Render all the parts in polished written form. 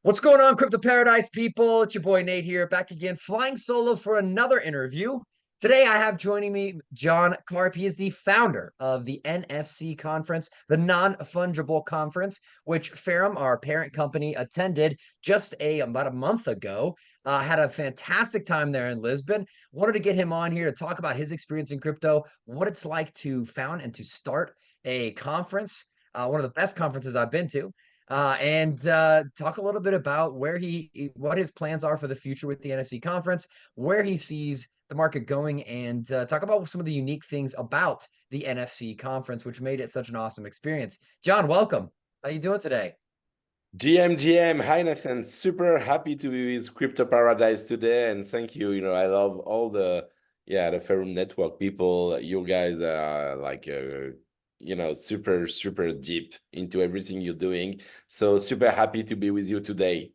What's going on, Crypto Paradise people? It's your boy Nate here, back again, flying solo for another interview. Today, I have joining me John Karp. He is the founder of the NFC Conference, the non-fungible conference, which Ferrum, our parent company, attended just about a month ago. Had a fantastic time there in Lisbon. Wanted to get him on here to talk about his experience in crypto, what it's like to found and to start a conference, one of the best conferences I've been to, and talk a little bit about what his plans are for the future with the NFC conference, where he sees the market going, and talk about some of the unique things about the NFC conference, which made it such an awesome experience. John, welcome. How you doing today? GM, hi Nathan. Super happy to be with Crypto Paradise today, and thank you. I love all the Ferrum Network people. You guys are like super deep into everything you're doing. So super happy to be with you today.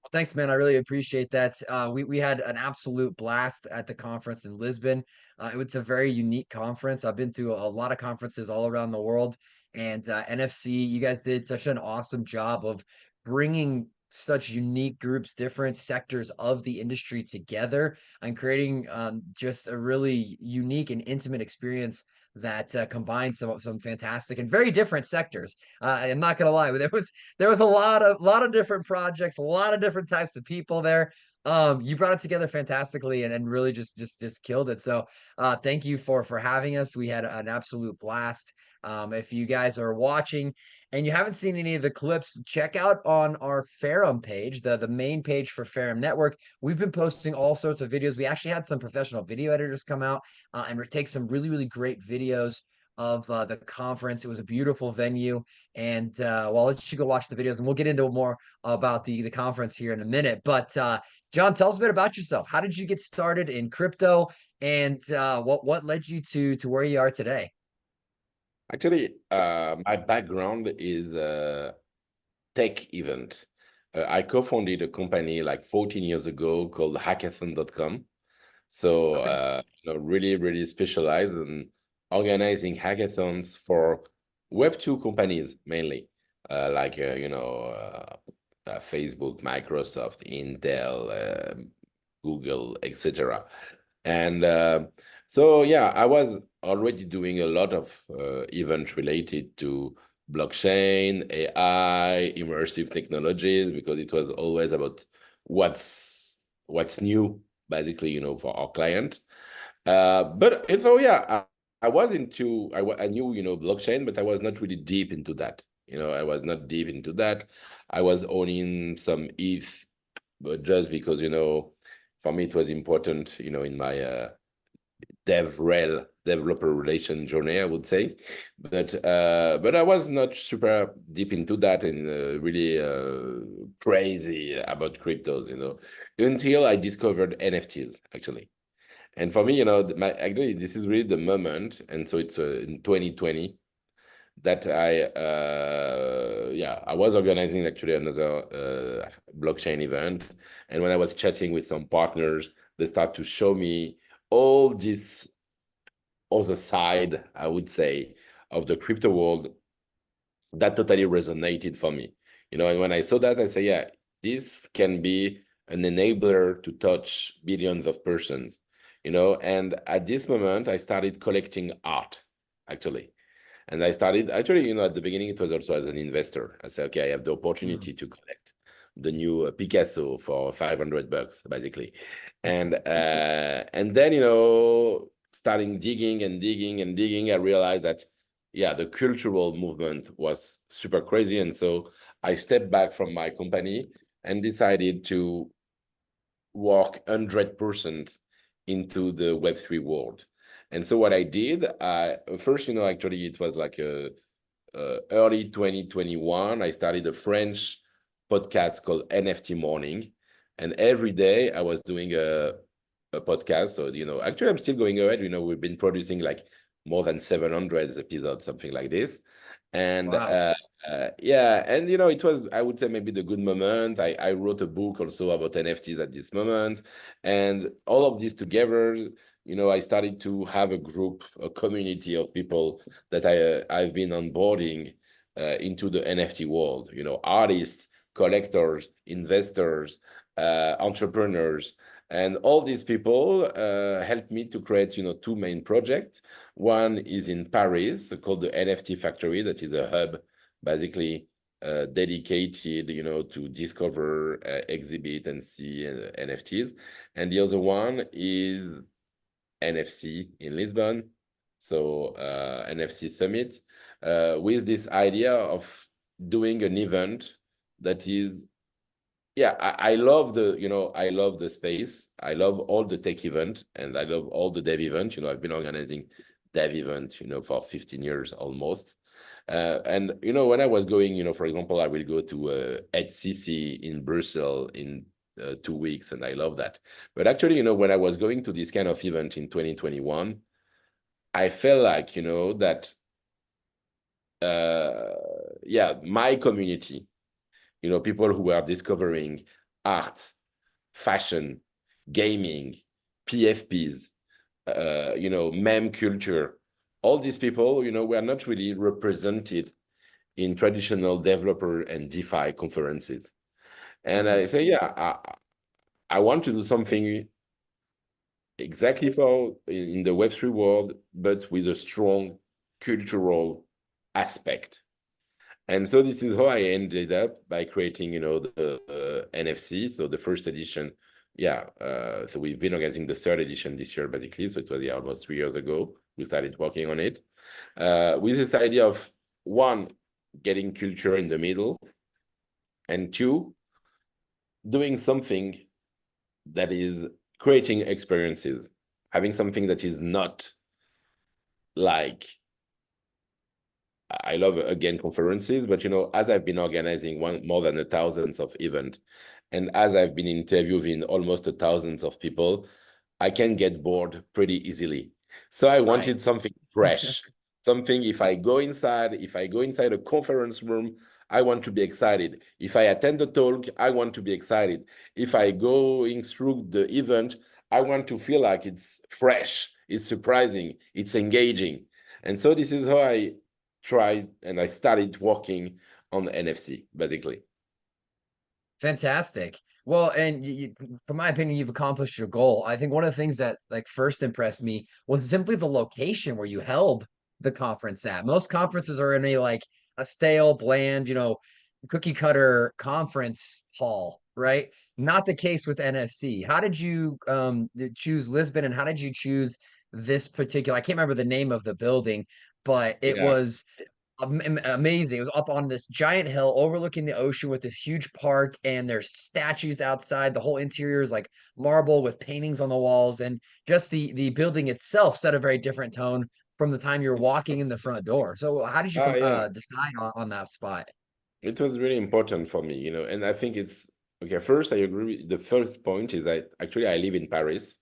Well, thanks, man. I really appreciate that. We had an absolute blast at the conference in Lisbon. It was a very unique conference. I've been to a lot of conferences all around the world, and NFC, you guys did such an awesome job of bringing such unique groups, different sectors of the industry together, and creating just a really unique and intimate experience that combined some fantastic and very different sectors. I'm not gonna lie, but there was a lot of different projects, a lot of different types of people there. You brought it together fantastically and really just killed it. So thank you for having us. We had an absolute blast. If you guys are watching and you haven't seen any of the clips, check out on our Ferrum page, the main page for Ferrum Network. We've been posting all sorts of videos. We actually had some professional video editors come out and take some really great videos of the conference. It was a beautiful venue. And well, I'll let you go watch the videos, and we'll get into more about the conference here in a minute. But John, tell us a bit about yourself. How did you get started in crypto, and what led you to where you are today? Actually, my background is a tech event. I co-founded a company like 14 years ago called hackathon.com. So, Okay. really specialized in organizing hackathons for Web2 companies mainly, Facebook, Microsoft, Intel, Google, etc. And so, yeah, I was already doing a lot of events related to blockchain, AI, immersive technologies, because it was always about what's new, basically, for our client. But it's so yeah, I was into I knew blockchain, but I was not really deep into that. I was not deep into that. I was owning some ETH, but just because for me it was important, in my DevRel developer relation journey, I would say, but I was not super deep into that and really crazy about cryptos, until I discovered NFTs actually. And for me, actually this is really the moment, and so it's in 2020 that I was organizing actually another blockchain event, and when I was chatting with some partners, they start to show me all this other side, I would say, of the crypto world that totally resonated for me. And when I saw that, I say, yeah, this can be an enabler to touch billions of persons, and at this moment, I started collecting art, actually. And I started, actually, at the beginning, it was also as an investor. I said, okay, I have the opportunity to collect the new Picasso for $500, basically. And then, starting digging and digging, I realized that, yeah, the cultural movement was super crazy. And so I stepped back from my company and decided to work 100% into the Web3 world. And so what I did, first, actually, it was like early 2021, I started a French podcast called NFT Morning. And every day I was doing a podcast. So, actually, I'm still going ahead. We've been producing like more than 700 episodes, something like this. And Wow. yeah, and it was, I would say, maybe the good moment. I wrote a book also about NFTs at this moment, and all of this together, I started to have a group, a community of people that I've been onboarding into the NFT world. Artists, collectors, investors, entrepreneurs. And all these people helped me to create, two main projects. One is in Paris called the NFT Factory, that is a hub basically dedicated, to discover, exhibit, and see NFTs. And the other one is NFC in Lisbon, so NFC Summit, with this idea of doing an event that is, yeah, I love I love the space. I love all the tech event, and I love all the dev event. I've been organizing dev event, for 15 years almost. And, when I was going, for example, I will go to HCC in Brussels in 2 weeks, and I love that. But actually, when I was going to this kind of event in 2021, I felt like, that, yeah, my community, people who are discovering art, fashion, gaming, PFPs, meme culture, all these people, were not really represented in traditional developer and DeFi conferences. And I say, yeah, I want to do something exactly for in the Web3 world, but with a strong cultural aspect. And so this is how I ended up by creating, the NFC. So the first edition, yeah. So we've been organizing the third edition this year, basically. So it was almost 3 years ago we started working on it, with this idea of, one, getting culture in the middle, and two, doing something that is creating experiences, having something that is not like, I love, again, conferences, but as I've been organizing more than 1,000 of events, and as I've been interviewing almost 1,000 of people, I can get bored pretty easily. So I wanted something fresh, something, if I go inside a conference room, I want to be excited. If I attend the talk, I want to be excited. If I going through the event, I want to feel like it's fresh, it's surprising, it's engaging. And so this is how I tried, and I started working on the NFC, basically. Fantastic. Well, and from my opinion, you've accomplished your goal. I think one of the things that like first impressed me was simply the location where you held the conference at. Most conferences are in a stale, bland, cookie cutter conference hall, right? Not the case with NSC. How did you choose Lisbon, and how did you choose this particular? I can't remember the name of the building, but it Yeah. was amazing. It was up on this giant hill overlooking the ocean with this huge park, and there's statues outside. The whole interior is like marble with paintings on the walls, and just the building itself set a very different tone from the time you're walking in the front door. So how did you Yeah. decide on that spot? It was really important for me, and I think it's okay. First, I agree with the first point is that actually I live in Paris,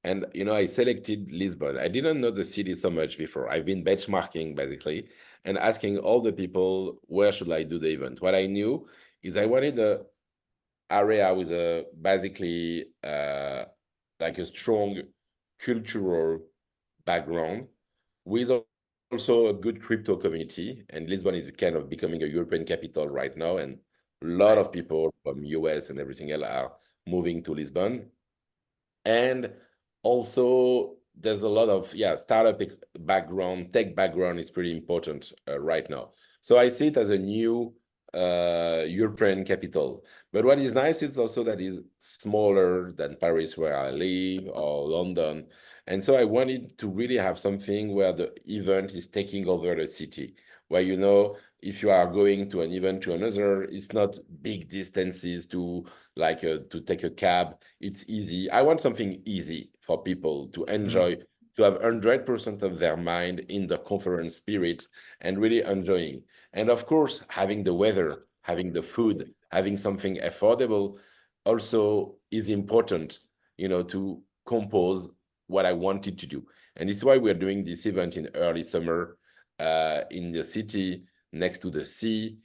and I selected Lisbon. I didn't know the city so much before. I've been benchmarking basically and asking all the people, where should I do the event? What I knew is I wanted a area with a basically like a strong cultural background, with also a good crypto community. And Lisbon is kind of becoming a European capital right now, and a lot Right. of people from US and everything else are moving to Lisbon. And also there's a lot of, yeah, startup background, tech background is pretty important right now. So I see it as a new European capital. But what is nice is also that it's smaller than Paris, where I live, or London. And so I wanted to really have something where the event is taking over the city, where, if you are going to an event to another, it's not big distances to to take a cab. It's easy. I want something easy for people to Mhm. enjoy, to have 100% of their mind in the conference spirit and really enjoying. And of course, having the weather, having the food, having something affordable also is important, to compose what I wanted to do. And this is why we're doing this event in early summer in the city next to the sea,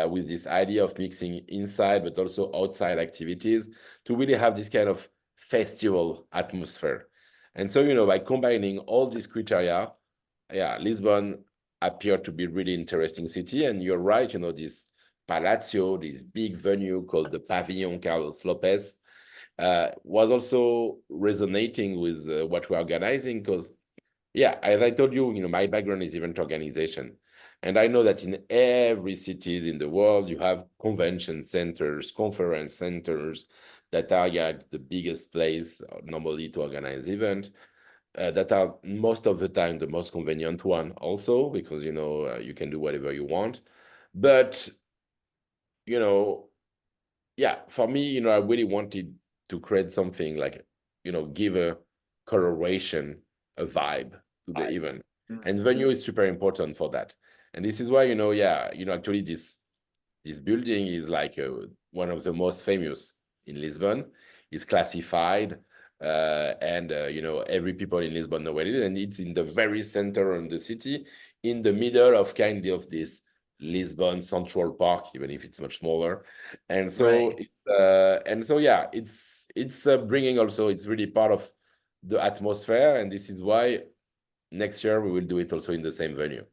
with this idea of mixing inside but also outside activities to really have this kind of festival atmosphere. And so, by combining all these criteria, yeah, Lisbon appeared to be really interesting city. And you're right, this Palacio, this big venue called the Pavilion Carlos Lopez, was also resonating with what we're organizing because, yeah, as I told you, my background is event organization. And I know that in every city in the world, you have convention centers, conference centers that are the biggest place normally to organize events. That are most of the time the most convenient one also because, you can do whatever you want. But, you know, yeah, for me, I really wanted to create something like, give a coloration, a vibe to the event. And venue is super important for that. And this is why, yeah, actually this building is like one of the most famous in Lisbon. It's classified, and every people in Lisbon know where it is, and it's in the very center of the city, in the middle of kind of this Lisbon Central Park, even if it's much smaller. And so Right. yeah, it's bringing also, it's really part of the atmosphere, and this is why next year we will do it also in the same venue.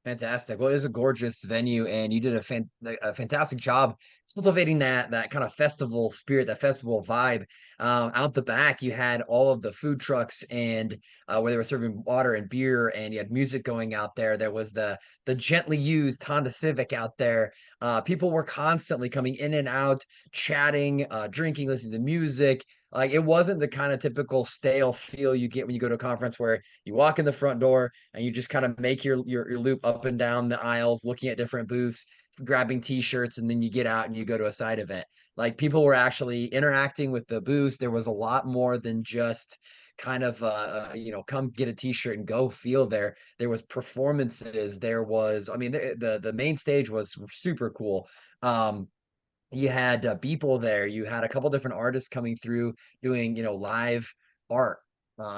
Fantastic. Well, it is a gorgeous venue, and you did a fantastic job cultivating that kind of festival spirit, that festival vibe. Out the back, you had all of the food trucks and where they were serving water and beer, and you had music going out there. There was the gently used Honda Civic out there. People were constantly coming in and out, chatting, drinking, listening to music. Like it wasn't the kind of typical stale feel you get when you go to a conference where you walk in the front door and you just kind of make your loop up and down the aisles, looking at different booths, grabbing t-shirts, and then you get out and you go to a side event. Like people were actually interacting with the booths. There was a lot more than just kind of come get a t-shirt and go feel there. There was performances. There was, I mean, the main stage was super cool. You had people there. You had a couple different artists coming through doing, live art.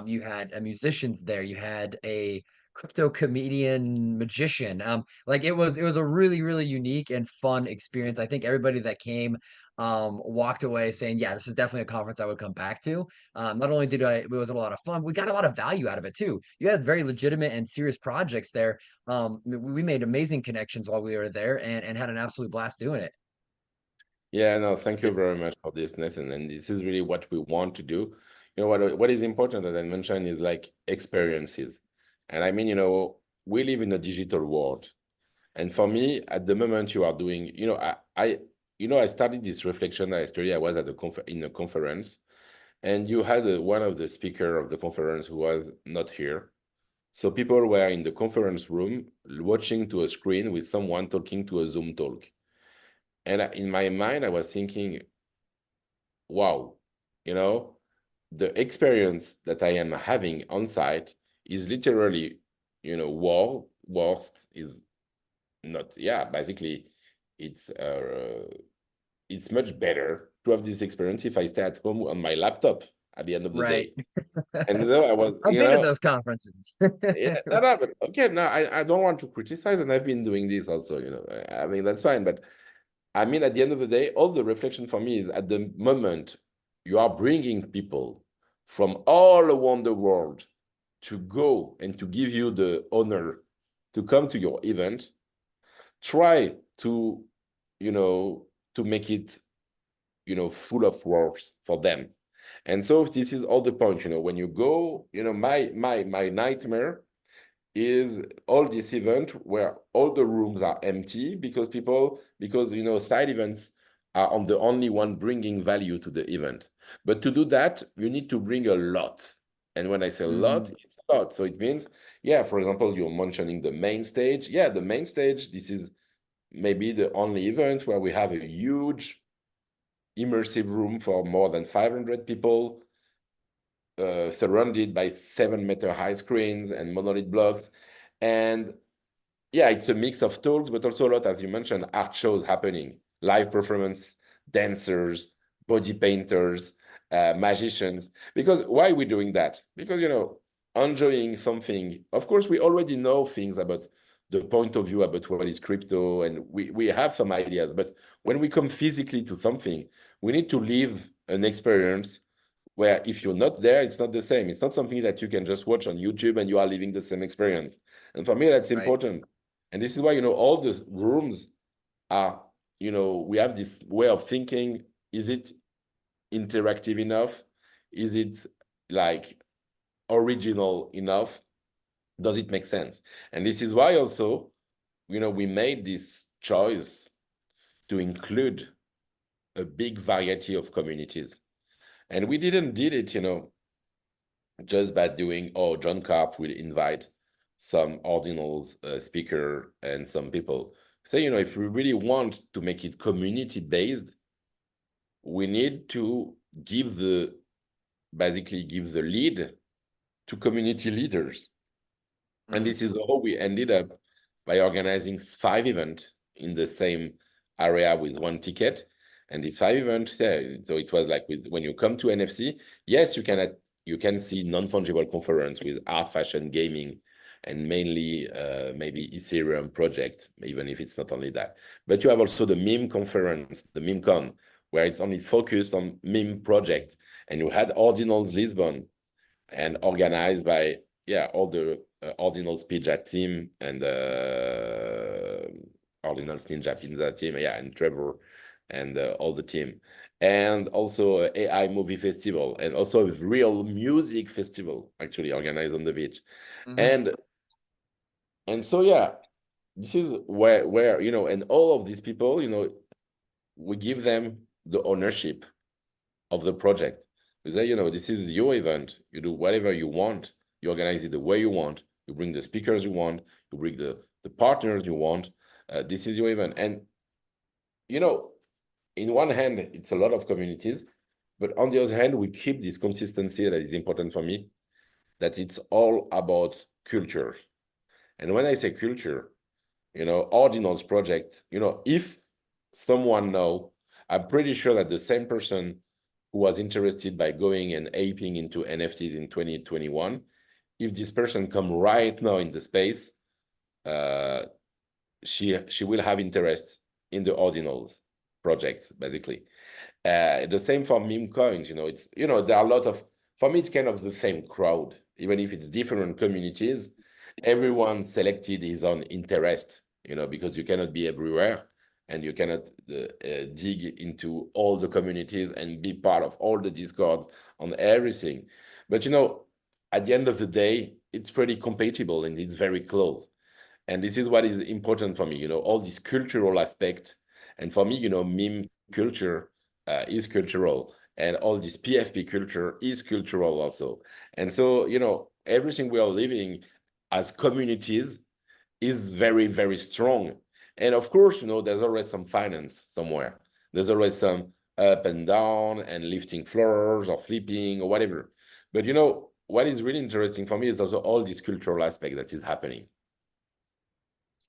You had musicians there. You had a crypto comedian magician. Like it was a really, really unique and fun experience. I think everybody that came walked away saying, yeah, this is definitely a conference I would come back to. Not only it was a lot of fun, we got a lot of value out of it too. You had very legitimate and serious projects there. We made amazing connections while we were there and had an absolute blast doing it. Yeah, no, thank you very much for this, Nathan. And this is really what we want to do. What is important, as I mentioned, is like experiences. And I mean, we live in a digital world. And for me, at the moment you are doing, I started this reflection actually. I was at in a conference, and you had one of the speaker of the conference who was not here. So people were in the conference room watching to a screen with someone talking to a Zoom talk. And in my mind, I was thinking, wow, you know, the experience that I am having on site is literally, worst is not, yeah, basically it's much better to have this experience if I stay at home on my laptop at the end of the Right. day. And so I was, I've been at those conferences. yeah, no, but okay, no, I don't want to criticize, and I've been doing this also, I mean, that's fine. But I mean, at the end of the day, all the reflection for me is at the moment you are bringing people from all around the world to go and to give you the honor to come to your event. Try to, you know, to make it, full of words for them. And so this is all the point, when you go, my nightmare is all this event where all the rooms are empty because side events are on the only one bringing value to the event. But to do that, you need to bring a lot. And when I say a lot, Mm, it's a lot. So it means, yeah, for example, you're mentioning the main stage. Yeah, the main stage, this is maybe the only event where we have a huge immersive room for more than 500 people, surrounded by 7-meter high screens and monolith blocks. And yeah, it's a mix of tools, but also a lot, as you mentioned, art shows happening, live performance, dancers, body painters, magicians. Because why are we doing that? Because, enjoying something, of course, we already know things about the point of view about what is crypto, and we have some ideas. But when we come physically to something, we need to live an experience where if you're not there, it's not the same. It's not something that you can just watch on YouTube and you are living the same experience. And for me, that's right. important. And this is why, all the rooms are we have this way of thinking. Is it interactive enough? Is it like original enough? Does it make sense? And this is why also, we made this choice to include a big variety of communities. And we didn't did it, just by doing, oh, John Karp will invite some ordinals speaker and some people. So, if we really want to make it community-based, we need to basically give the lead to community leaders. And this is how we ended up by organizing 5 events in the same area with 1 ticket. And these 5 events, yeah, so it was like when you come to NFC, yes, you can see non-fungible conference with art, fashion, gaming, and mainly maybe Ethereum project, even if it's not only that. But you have also the meme conference, the meme con, where it's only focused on meme project. And you had Ordinals Lisbon, and organized by all the Ordinals Pizza team and Ordinals Ninja Pizza team, and Trevor and all the team, and also AI movie festival, and also a real music festival actually organized on the beach. Mm-hmm. And so this is where and all of these people, we give them the ownership of the project. We say, this is your event. You do whatever you want. You organize it the way you want. You bring the speakers you want. You bring the partners you want. This is your event. And, in one hand, it's a lot of communities. But on the other hand, we keep this consistency that is important for me, that it's all about culture. And when I say culture, Ordinals project, if someone know, I'm pretty sure that the same person who was interested by going and aping into NFTs in 2021, if this person come right now in the space, she will have interest in the Ordinals project, basically. The same for meme coins, it's, there are a lot of, for me, it's kind of the same crowd, even if it's different communities, everyone selected his own interest, because you cannot be everywhere and you cannot dig into all the communities and be part of all the discords on everything. But, at the end of the day, it's pretty compatible and it's very close. And this is what is important for me, all this cultural aspect. And for me, meme culture is cultural, and all this PFP culture is cultural also. And so, everything we are living as communities is very, very strong. And of course, there's always some finance somewhere. There's always some up and down and lifting floors or flipping or whatever. But, what is really interesting for me is also all this cultural aspect that is happening.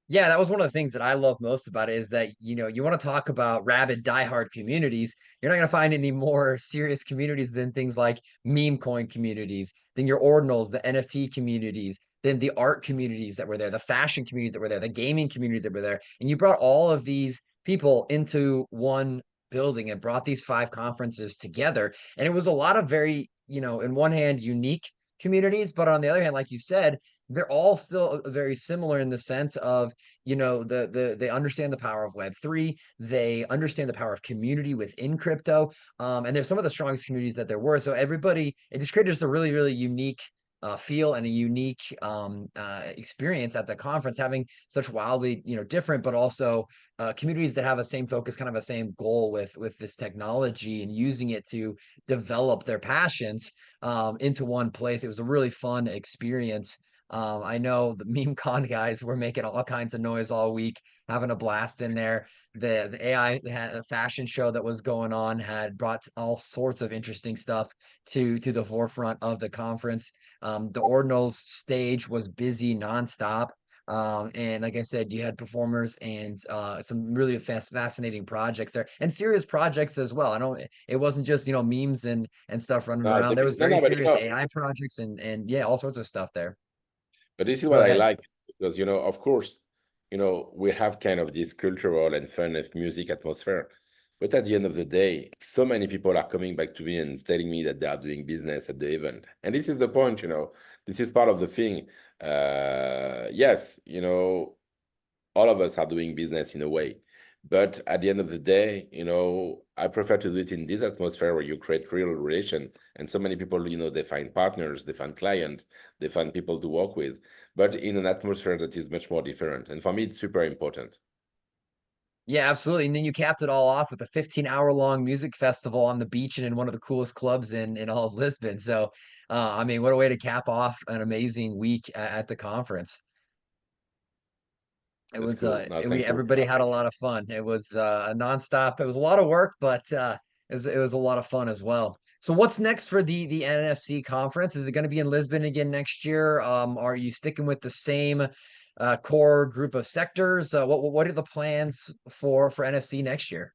Yeah, that was one of the things that I love most about it is that, you want to talk about rabid diehard communities. You're not going to find any more serious communities than things like meme coin communities, than your ordinals, the NFT communities, than the art communities that were there, the fashion communities that were there, the gaming communities that were there. And you brought all of these people into one building and brought these 5 conferences together. And it was a lot of very, in one hand, unique communities, but on the other hand, like you said, they're all still very similar in the sense of, they understand the power of Web3, they understand the power of community within crypto, and there's some of the strongest communities that there were. So everybody, it just created just a really, really unique feel and a unique experience at the conference, having such wildly, different, but also communities that have a same focus, kind of a same goal with this technology and using it to develop their passions into one place. It was a really fun experience. I know the meme con guys were making all kinds of noise all week, having a blast in there. The AI had a fashion show that was going on, had brought all sorts of interesting stuff to the forefront of the conference. The Ordinals stage was busy nonstop. And like I said, you had performers and some really fascinating projects there, and serious projects as well. I don't. It wasn't just memes and stuff running around. There was No, very no, but serious AI projects and yeah, all sorts of stuff there. But this is Go what I ahead. like, because, of course, we have kind of this cultural and fun of music atmosphere. But at the end of the day, so many people are coming back to me and telling me that they are doing business at the event. And this is the point, this is part of the thing. Yes, all of us are doing business in a way. But at the end of the day, I prefer to do it in this atmosphere where you create real relation. And so many people, they find partners, they find clients, they find people to work with, but in an atmosphere that is much more different. And for me, it's super important. Yeah, absolutely. And then you capped it all off with a 15-hour long music festival on the beach and in one of the coolest clubs in all of Lisbon. So, I mean, what a way to cap off an amazing week at the conference. It That's was cool. No, we thank you very everybody much. had a lot of fun. It was a nonstop. It was a lot of work, but it was a lot of fun as well. So what's next for the NFC conference? Is it going to be in Lisbon again next year? Are you sticking with the same core group of sectors? What are the plans for NFC next year?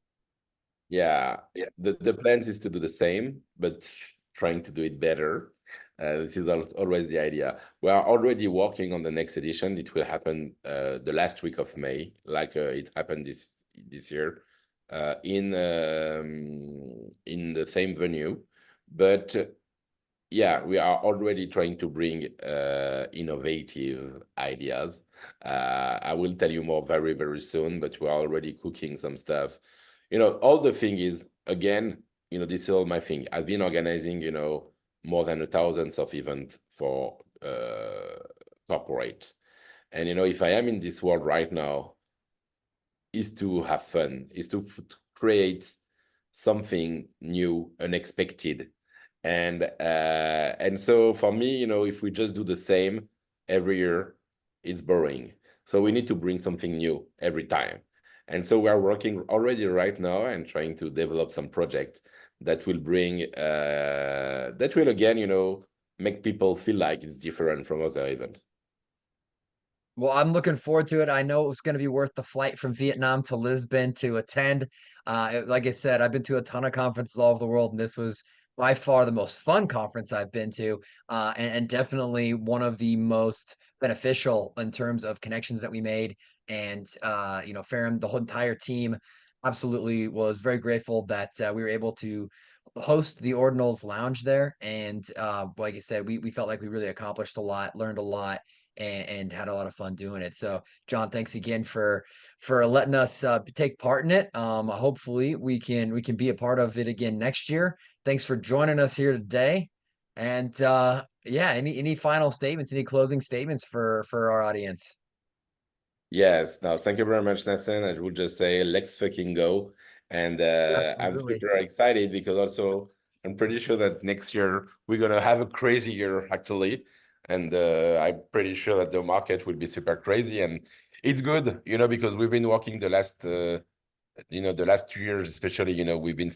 Yeah, the plans is to do the same, but trying to do it better. This is always the idea. We are already working on the next edition. It will happen the last week of May, like it happened this year, in the same venue. But yeah, we are already trying to bring innovative ideas. I will tell you more very, very soon, but we're already cooking some stuff. All the thing is, again, this is all my thing. I've been organizing, more than 1,000 of events for corporate. And, if I am in this world right now, is to have fun, is to create something new, unexpected. And so for me, if we just do the same every year, it's boring. So we need to bring something new every time. And so we are working already right now and trying to develop some projects that will bring that will again, make people feel like it's different from other events. Well, I'm looking forward to it. I know it was going to be worth the flight from Vietnam to Lisbon to attend. Like I said, I've been to a ton of conferences all over the world, and this was by far the most fun conference I've been to, and definitely one of the most beneficial in terms of connections that we made. And Farron, the whole entire team, absolutely was very grateful that we were able to host the Ordinals Lounge there. And like I said, we felt like we really accomplished a lot, learned a lot and had a lot of fun doing it. So, John, thanks again for letting us take part in it. Hopefully, we can be a part of it again next year. Thanks for joining us here today. And yeah, any final statements, any closing statements for our audience? Yes, no, thank you very much, Nathan. I would just say let's fucking go. And I'm Absolutely. super excited because also I'm pretty sure that next year we're gonna have a crazy year actually. And I'm pretty sure that the market will be super crazy. And it's good, because we've been working the last 2 years, especially, we've been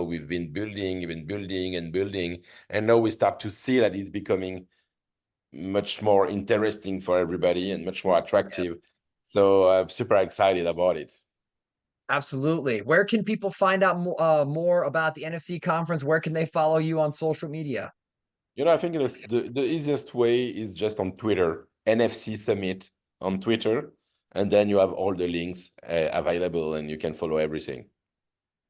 we've been building and building. And now we start to see that it's becoming much more interesting for everybody and much more Yeah, attractive. So I'm super excited about it. absolutely. Where can people find out more about the NFC conference? Where can they follow you on social media? I think the easiest way is just on Twitter, NFC Summit on Twitter, and then you have all the links available and you can follow everything.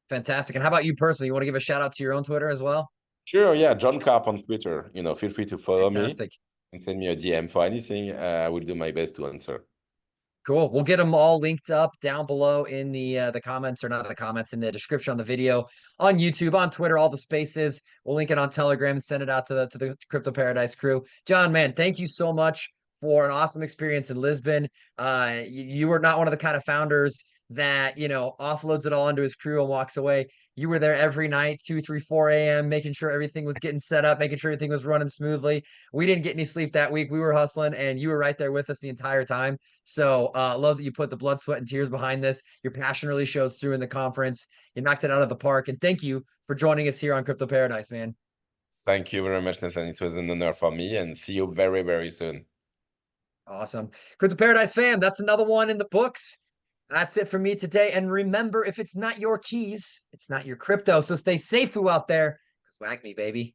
Fantastic. And how about you personally? You want to give a shout out to your own Twitter as well? Sure, yeah, John Karp on Twitter. Feel free to follow me Fantastic. and send me a DM for anything. I will do my best to answer. Cool. We'll get them all linked up down below in the comments, or not the comments, in the description on the video, on YouTube, on Twitter, all the spaces. We'll link it on Telegram and send it out to the Crypto Paradise crew. John, man, thank you so much for an awesome experience in Lisbon. You were not one of the kind of founders that offloads it all into his crew and walks away. You were there every night, 2, 3, 4 a.m., making sure everything was getting set up, making sure everything was running smoothly. We didn't get any sleep that week. We were hustling, and you were right there with us the entire time. So love that you put the blood, sweat, and tears behind this. Your passion really shows through in the conference. You knocked it out of the park. And thank you for joining us here on Crypto Paradise, man. Thank you very much, Nathan. It was an honor for me and see you very, very soon. Awesome. Crypto Paradise fam, that's another one in the books. That's it for me today. And remember, if it's not your keys, it's not your crypto. So stay safe, who out there. Swag me, baby.